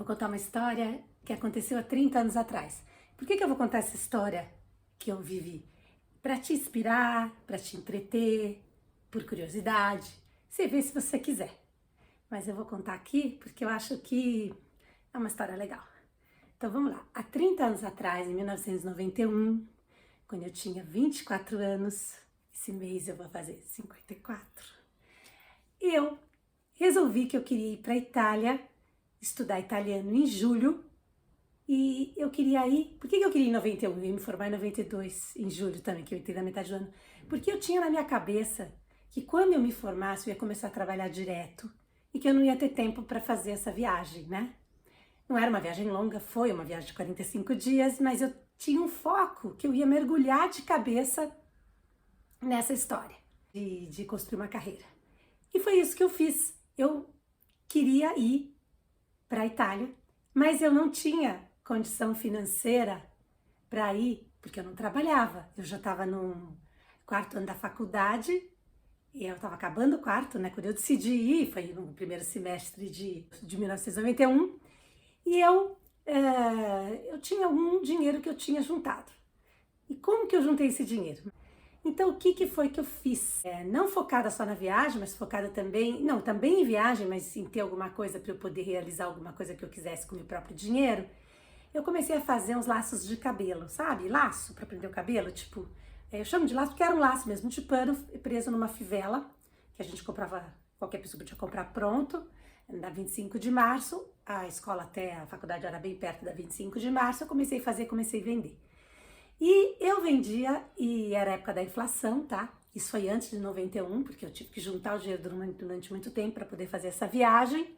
vou contar uma história que aconteceu há 30 anos atrás. Por que eu vou contar essa história que eu vivi? Para te inspirar, para te entreter, por curiosidade, você vê se você quiser. Mas eu vou contar aqui porque eu acho que é uma história legal. Então vamos lá. Há 30 anos atrás, em 1991, quando eu tinha 24 anos, esse mês eu vou fazer 54, eu resolvi que eu queria ir para a Itália, estudar italiano em julho, e eu queria ir... Por que eu queria ir em 91? Eu ia me formar em 92, em julho também, que eu entrei na metade do ano. Porque eu tinha na minha cabeça que quando eu me formasse, eu ia começar a trabalhar direto e que eu não ia ter tempo para fazer essa viagem, né? Não era uma viagem longa, foi uma viagem de 45 dias, mas eu tinha um foco que eu ia mergulhar de cabeça nessa história de construir uma carreira. E foi isso que eu fiz. Eu queria ir para a Itália, mas eu não tinha condição financeira para ir, porque eu não trabalhava. Eu já estava no quarto ano da faculdade, e eu estava acabando o quarto, né? Quando eu decidi ir, foi no primeiro semestre de 1991, e eu tinha algum dinheiro que eu tinha juntado. E como que eu juntei esse dinheiro? Então, o que foi que eu fiz? Não focada só na viagem, mas focada também... Não, também em viagem, mas em ter alguma coisa para eu poder realizar alguma coisa que eu quisesse com o meu próprio dinheiro. Eu comecei a fazer uns laços de cabelo, sabe? Laço para prender o cabelo, tipo... Eu chamo de laço porque era um laço mesmo, de pano, preso numa fivela, que a gente comprava, qualquer pessoa podia comprar pronto, na 25 de março, a escola até a faculdade era bem perto da 25 de março, eu comecei a fazer, comecei a vender. E eu vendia, e era a época da inflação, tá? Isso foi antes de 91, porque eu tive que juntar o dinheiro durante muito tempo para poder fazer essa viagem.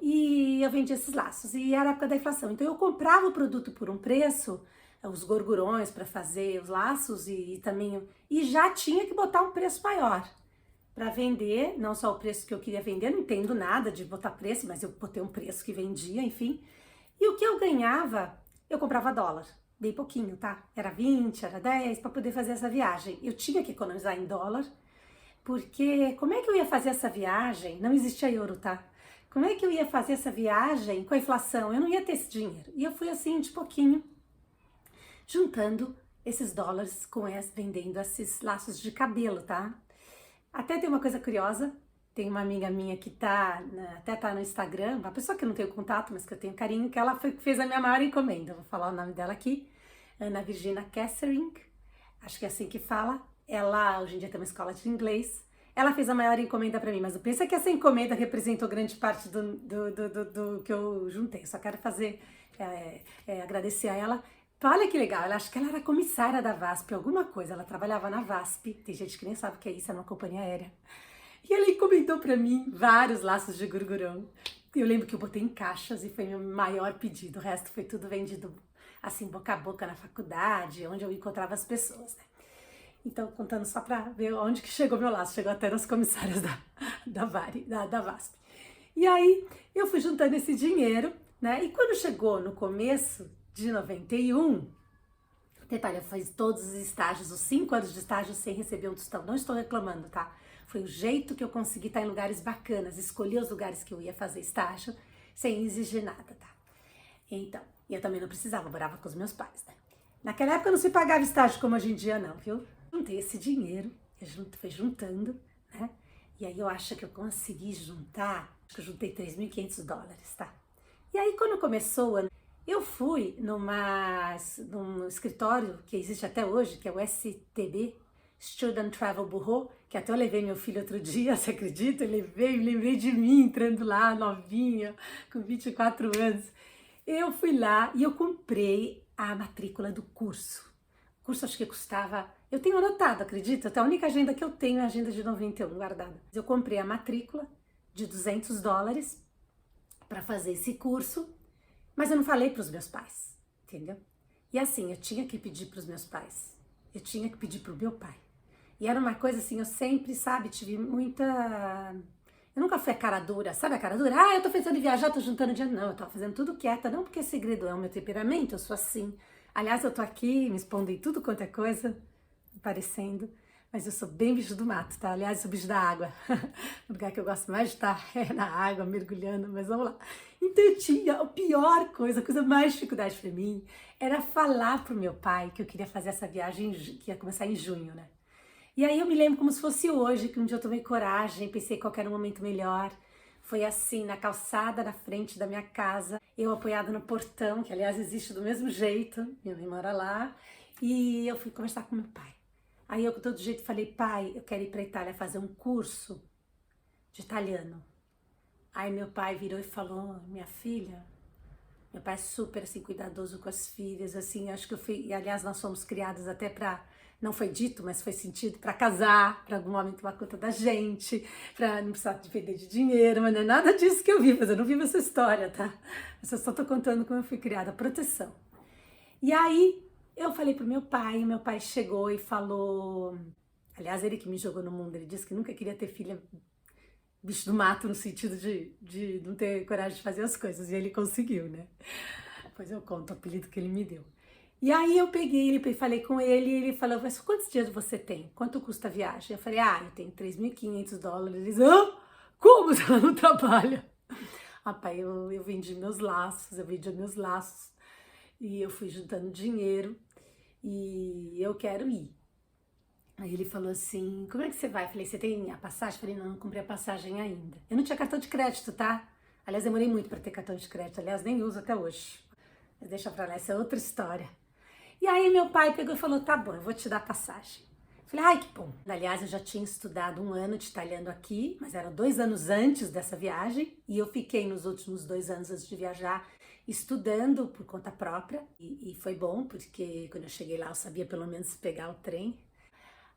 E eu vendia esses laços, e era a época da inflação. Então eu comprava o produto por um preço, os gorgurões para fazer os laços, e também... E já tinha que botar um preço maior para vender, não só o preço que eu queria vender, não entendo nada de botar preço, mas eu botei um preço que vendia, enfim. E o que eu ganhava, eu comprava dólar. Bem pouquinho, tá? Era 20, era 10 para poder fazer essa viagem. Eu tinha que economizar em dólar, porque como é que eu ia fazer essa viagem? Não existia euro, tá? Como é que eu ia fazer essa viagem com a inflação? Eu não ia ter esse dinheiro. E eu fui assim, de pouquinho, juntando esses dólares vendendo esses laços de cabelo, tá? Até tem uma coisa curiosa, tem uma amiga minha que até tá no Instagram, uma pessoa que eu não tenho contato, mas que eu tenho carinho, que ela fez a minha maior encomenda. Vou falar o nome dela aqui, Ana Virginia Kessering, acho que é assim que fala. Ela hoje em dia tem uma escola de inglês. Ela fez a maior encomenda para mim, mas eu penso que essa encomenda representou grande parte do que eu juntei. Só quero agradecer a ela. Olha que legal, ela acho que ela era comissária da VASP, alguma coisa, ela trabalhava na VASP, tem gente que nem sabe o que é isso, é uma companhia aérea. E ela encomendou para mim vários laços de gurgurão. Eu lembro que eu botei em caixas e foi meu maior pedido, o resto foi tudo vendido assim, boca a boca na faculdade, onde eu encontrava as pessoas, né? Então, contando só para ver onde que chegou meu laço, chegou até nas comissárias da VASP. E aí, eu fui juntando esse dinheiro, né? E quando chegou no começo de 91, detalhe, eu fiz todos os estágios, os 5 anos de estágio sem receber um tostão, não estou reclamando, tá? Foi o jeito que eu consegui estar em lugares bacanas, escolher os lugares que eu ia fazer estágio, sem exigir nada, tá? Então, eu também não precisava, eu morava com os meus pais, né? Naquela época não se pagava estágio como hoje em dia não, viu? Juntei esse dinheiro, fui juntando, né? E aí eu acho que eu consegui juntar, acho que eu juntei 3.500 dólares, tá? E aí quando começou o ano, eu fui num escritório que existe até hoje, que é o STB, Student Travel Bureau, que até eu levei meu filho outro dia, você acredita? Eu lembrei de mim entrando lá, novinha, com 24 anos. Eu fui lá e eu comprei a matrícula do curso. O curso acho que custava... Eu tenho anotado, acredita? Até a única agenda que eu tenho é a agenda de 91 guardada. Eu comprei a matrícula de 200 dólares para fazer esse curso, mas eu não falei para os meus pais, entendeu? E assim, eu tinha que pedir para os meus pais, eu tinha que pedir para o meu pai. E era uma coisa assim, eu sempre, sabe, tive muita... Eu nunca fui a cara dura, sabe a cara dura? Ah, eu tô pensando em viajar, tô juntando dinheiro. Não, eu tava fazendo tudo quieta, não porque segredo é o meu temperamento, eu sou assim. Aliás, eu tô aqui me expondo em tudo quanto é coisa, parecendo, Mas eu sou bem bicho do mato, tá? Aliás, eu sou bicho da água. O lugar que eu gosto mais de estar é na água, mergulhando, mas vamos lá. Então eu tinha a pior coisa, a coisa mais dificuldade pra mim, era falar pro meu pai que eu queria fazer essa viagem, que ia começar em junho, né? E aí eu me lembro como se fosse hoje, que um dia eu tomei coragem, pensei qual que era um momento melhor. Foi assim, na calçada na frente da minha casa, eu apoiada no portão, que aliás existe do mesmo jeito, minha mãe mora lá, e eu fui conversar com meu pai. Aí eu, de todo jeito, falei, pai, eu quero ir para Itália fazer um curso de italiano. Aí meu pai virou e falou, minha filha, meu pai é super assim, cuidadoso com as filhas, assim, acho que eu fui, e aliás nós fomos criadas até para, não foi dito, mas foi sentido, para casar, para algum homem tomar conta da gente, para não precisar depender de dinheiro, mas não é nada disso que eu vi, mas eu não vivo essa história, tá? Eu só tô contando como eu fui criada, proteção. E aí eu falei pro meu pai chegou e falou, aliás, ele que me jogou no mundo, ele disse que nunca queria ter filha bicho do mato, no sentido de não ter coragem de fazer as coisas, e ele conseguiu, né? Depois eu conto o apelido que ele me deu. E aí eu peguei ele, falei com ele, e ele falou, mas quantos dias você tem? Quanto custa a viagem? Eu falei, eu tenho $3.500. Ele disse, como você não trabalha? Rapaz, eu vendi meus laços, e eu fui juntando dinheiro, e eu quero ir. Aí ele falou assim, como é que você vai? Eu falei, você tem a passagem? Eu falei, não comprei a passagem ainda. Eu não tinha cartão de crédito, tá? Aliás, demorei muito para ter cartão de crédito. Aliás, nem uso até hoje. Mas deixa pra lá, essa é outra história. E aí meu pai pegou e falou, tá bom, eu vou te dar a passagem. Eu falei, ai, que bom. Aliás, eu já tinha estudado 1 ano de italiano aqui, mas eram 2 anos antes dessa viagem. E eu fiquei nos últimos 2 anos antes de viajar estudando por conta própria. E foi bom, porque quando eu cheguei lá eu sabia pelo menos pegar o trem.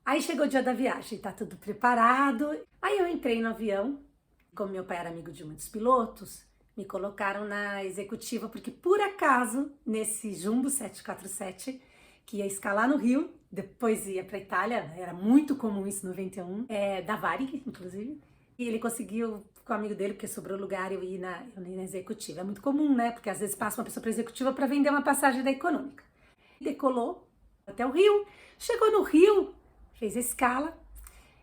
Aí chegou o dia da viagem, tá tudo preparado. Aí eu entrei no avião, como meu pai era amigo de muitos pilotos, me colocaram na executiva, porque por acaso, nesse Jumbo 747, que ia escalar no Rio, depois ia pra Itália, era muito comum isso em 91, da Varig, inclusive, e ele conseguiu, com o amigo dele, porque sobrou lugar, eu ia na executiva. É muito comum, né? Porque às vezes passa uma pessoa pra executiva para vender uma passagem da econômica. Decolou até o Rio, chegou no Rio, fez a escala,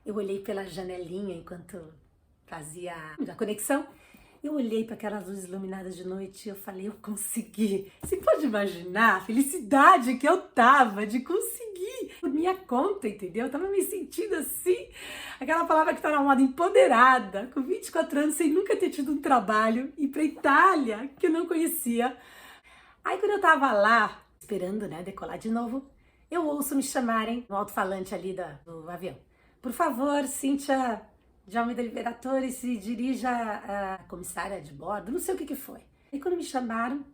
eu olhei pela janelinha enquanto fazia a conexão, eu olhei para aquelas luzes iluminadas de noite e eu falei, eu consegui. Você pode imaginar a felicidade que eu tava de conseguir por minha conta, entendeu? Eu tava me sentindo assim, aquela palavra que tá na moda, empoderada, com 24 anos, sem nunca ter tido um trabalho, ir pra Itália, que eu não conhecia. Aí quando eu tava lá, esperando, né, decolar de novo, eu ouço me chamarem no alto-falante ali do avião. Por favor, Cíntia de Almeida Liberatore, se dirija à comissária de bordo, não sei o que foi. E quando me chamaram,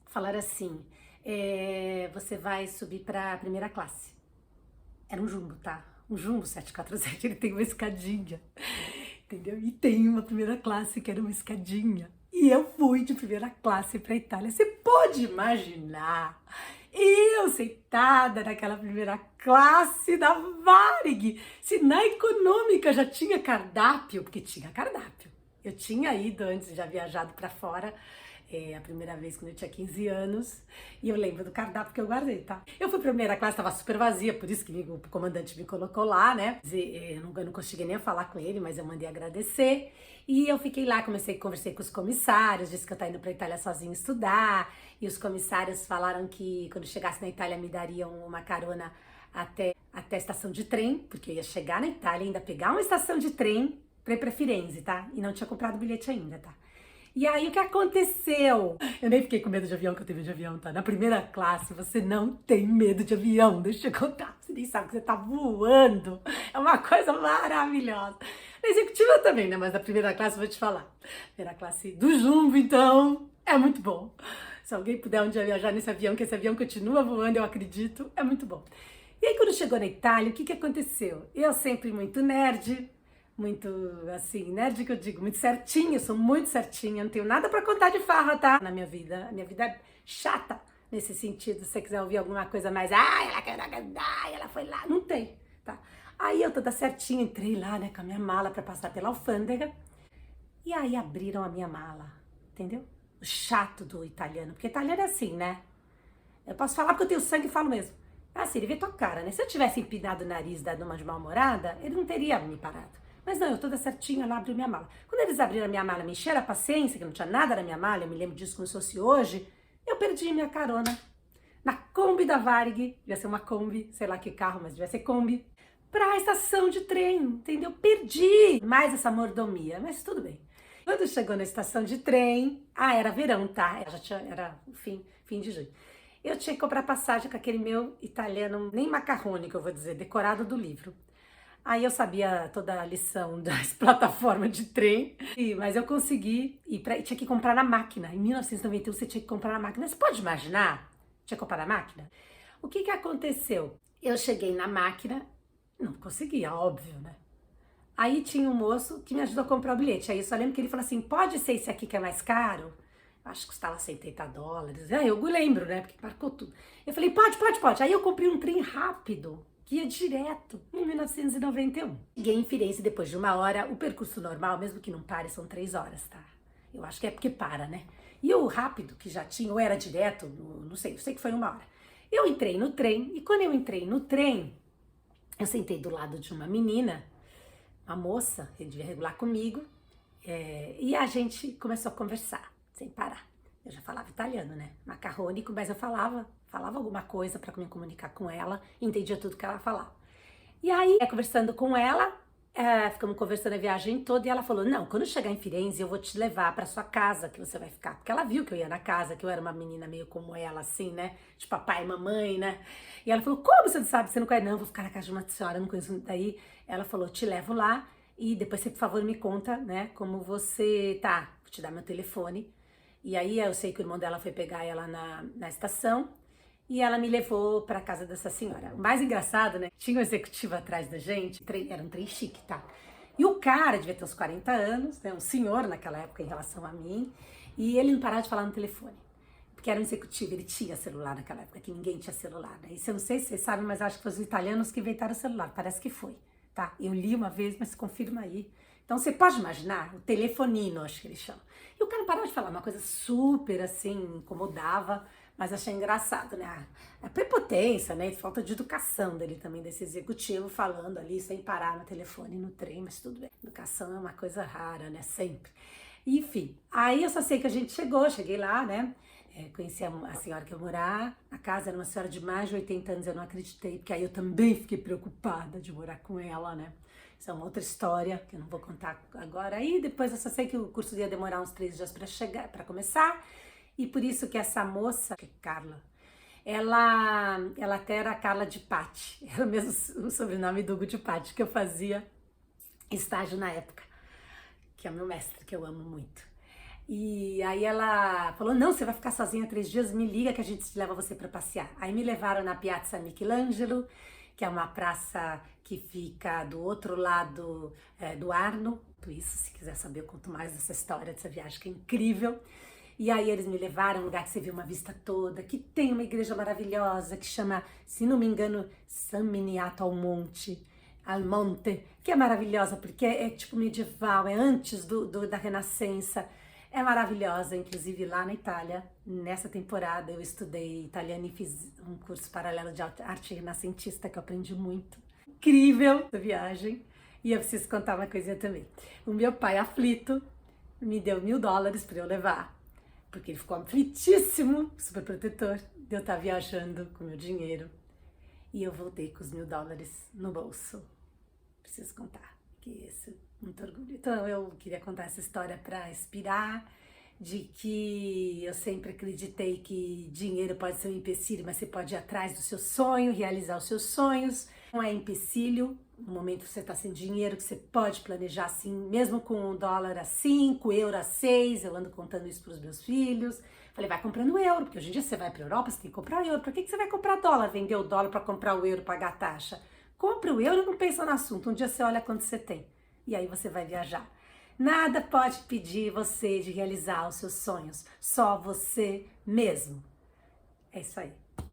falaram assim, você vai subir para a primeira classe. Era um jumbo, tá? Um jumbo 747, ele tem uma escadinha, entendeu? E tem uma primeira classe que era uma escadinha. E eu fui de primeira classe para a Itália. Você pode imaginar eu sentada naquela primeira classe da Varig, se na econômica já tinha cardápio, porque tinha cardápio. Eu tinha ido antes, já viajado para fora, a primeira vez quando eu tinha 15 anos, e eu lembro do cardápio que eu guardei, tá? Eu fui pra primeira classe, tava super vazia, por isso que o comandante me colocou lá, né? Eu não consegui nem falar com ele, mas eu mandei agradecer. E eu fiquei lá, conversei com os comissários, disse que eu tava indo pra Itália sozinha estudar, e os comissários falaram que quando chegasse na Itália me dariam uma carona até a estação de trem, porque eu ia chegar na Itália, ainda pegar uma estação de trem pra ir pra Firenze, tá? E não tinha comprado bilhete ainda, tá? E aí o que aconteceu? Eu nem fiquei com medo de avião, que eu tenho medo de avião, tá? Na primeira classe você não tem medo de avião, deixa eu contar. Você nem sabe que você tá voando. É uma coisa maravilhosa. Na executiva também, né? Mas na primeira classe eu vou te falar. Primeira classe do Jumbo, então, é muito bom. Se alguém puder um dia viajar nesse avião, que esse avião continua voando, eu acredito, é muito bom. E aí quando chegou na Itália, o que aconteceu? Eu sempre muito nerd, muito, assim, nerd que eu digo, muito certinha, eu sou muito certinha, não tenho nada pra contar de farra, tá? Na minha vida, a minha vida é chata nesse sentido, se você quiser ouvir alguma coisa mais, ela foi lá, não tem, tá? Aí eu toda certinha, entrei lá, né, com a minha mala pra passar pela alfândega, e aí abriram a minha mala, entendeu? O chato do italiano, porque italiano é assim, né? Eu posso falar porque eu tenho sangue e falo mesmo. Assim, ele vê tua cara, né? Se eu tivesse empinado o nariz, dado uma de mal-humorada, ele não teria me parado. Mas não, eu toda certinha lá abri minha mala. Quando eles abriram a minha mala, me encheram a paciência, que não tinha nada na minha mala, eu me lembro disso como se fosse hoje, eu perdi minha carona na Kombi da Varig, devia ser uma Kombi, sei lá que carro, mas devia ser Kombi, pra estação de trem, entendeu? Perdi mais essa mordomia, mas tudo bem. Quando chegou na estação de trem, era verão, tá? Era fim de junho. Eu tinha que comprar passagem com aquele meu italiano, nem macarrônico, eu vou dizer, decorado do livro. Aí eu sabia toda a lição das plataformas de trem, mas eu consegui ir e tinha que comprar na máquina. Em 1991 você tinha que comprar na máquina. Você pode imaginar? Tinha que comprar na máquina? O que aconteceu? Eu cheguei na máquina, não conseguia, óbvio, né? Aí tinha um moço que me ajudou a comprar o bilhete. Aí eu só lembro que ele falou assim, pode ser esse aqui que é mais caro? Acho que custava $70. Eu lembro, né? Porque marcou tudo. Eu falei, pode. Aí eu comprei um trem rápido, que ia direto, em 1991. Cheguei em Firenze depois de 1 hora. O percurso normal, mesmo que não pare, são 3 horas, tá? Eu acho que é porque para, né? E o rápido, que já tinha, ou era direto, não sei, eu sei que foi 1 hora. Eu entrei no trem, e quando eu entrei no trem, eu sentei do lado de uma menina, uma moça, que devia regular comigo, e a gente começou a conversar, sem parar. Eu já falava italiano, né? Macarrônico, mas eu falava alguma coisa para me comunicar com ela, entendia tudo que ela falava. E aí, conversando com ela, ficamos conversando a viagem toda e ela falou, não, quando chegar em Firenze eu vou te levar para sua casa, que você vai ficar. Porque ela viu que eu ia na casa, que eu era uma menina meio como ela, assim, né? De papai e mamãe, né? E ela falou, como você não sabe? Você não conhece? Não, eu vou ficar na casa de uma senhora, não conheço. Daí ela falou, te levo lá e depois você, por favor, me conta, né? Como você tá. Vou te dar meu telefone. E aí eu sei que o irmão dela foi pegar ela na estação. E ela me levou para casa dessa senhora. O mais engraçado, né? Tinha um executivo atrás da gente, era um trem chique, tá? E o cara devia ter uns 40 anos, né? Um senhor naquela época em relação a mim, e ele não parava de falar no telefone. Porque era um executivo, ele tinha celular naquela época, que ninguém tinha celular, né? Isso eu não sei se vocês sabem, mas acho que foi os italianos que inventaram o celular, parece que foi, tá? Eu li uma vez, mas confirma aí. Então você pode imaginar, o telefonino, acho que ele chama. E o cara não parava de falar, uma coisa super assim, incomodava, mas achei engraçado, né? A prepotência, né? E falta de educação dele também, desse executivo, falando ali sem parar no telefone, no trem, mas tudo bem. Educação é uma coisa rara, né? Sempre. Enfim, aí eu só sei que a gente cheguei lá, né? Conheci a senhora que ia morar, a casa era uma senhora de mais de 80 anos, eu não acreditei, porque aí eu também fiquei preocupada de morar com ela, né? Isso é uma outra história que eu não vou contar agora. Aí depois eu só sei que o curso ia demorar uns 3 dias para começar. E por isso que essa moça, que é Carla, ela até era Carla de Patti, era o mesmo sobrenome do Hugo de Patti, que eu fazia estágio na época, que é o meu mestre, que eu amo muito. E aí ela falou, não, você vai ficar sozinha 3 dias, me liga que a gente leva você para passear. Aí me levaram na Piazza Michelangelo, que é uma praça que fica do outro lado do Arno. Isso, se quiser saber, eu conto mais dessa história, dessa viagem que é incrível. E aí eles me levaram a um lugar que você vê uma vista toda, que tem uma igreja maravilhosa, que chama, se não me engano, San Miniato al Monte, que é maravilhosa, porque é tipo medieval, é antes da Renascença. É maravilhosa, inclusive lá na Itália, nessa temporada eu estudei italiano e fiz um curso paralelo de arte renascentista que eu aprendi muito. Incrível essa viagem. E eu preciso contar uma coisinha também. O meu pai, aflito, me deu $1.000 para eu levar. Porque ele ficou aflitíssimo, super protetor, de eu estar viajando com meu dinheiro. E eu voltei com os $1.000 no bolso. Preciso contar, que isso, muito orgulho. Então eu queria contar essa história para inspirar, de que eu sempre acreditei que dinheiro pode ser um empecilho, mas você pode ir atrás do seu sonho, realizar os seus sonhos. Não é empecilho, no momento que você está sem dinheiro, que você pode planejar assim, mesmo com o dólar a 5, euro a 6, eu ando contando isso para os meus filhos. Falei, vai comprando euro, porque hoje em dia você vai para a Europa, você tem que comprar euro. Para que você vai comprar dólar? Vender o dólar para comprar o euro, pagar a taxa? Compre o euro e não pensa no assunto. Um dia você olha quanto você tem e aí você vai viajar. Nada pode impedir você de realizar os seus sonhos, só você mesmo. É isso aí.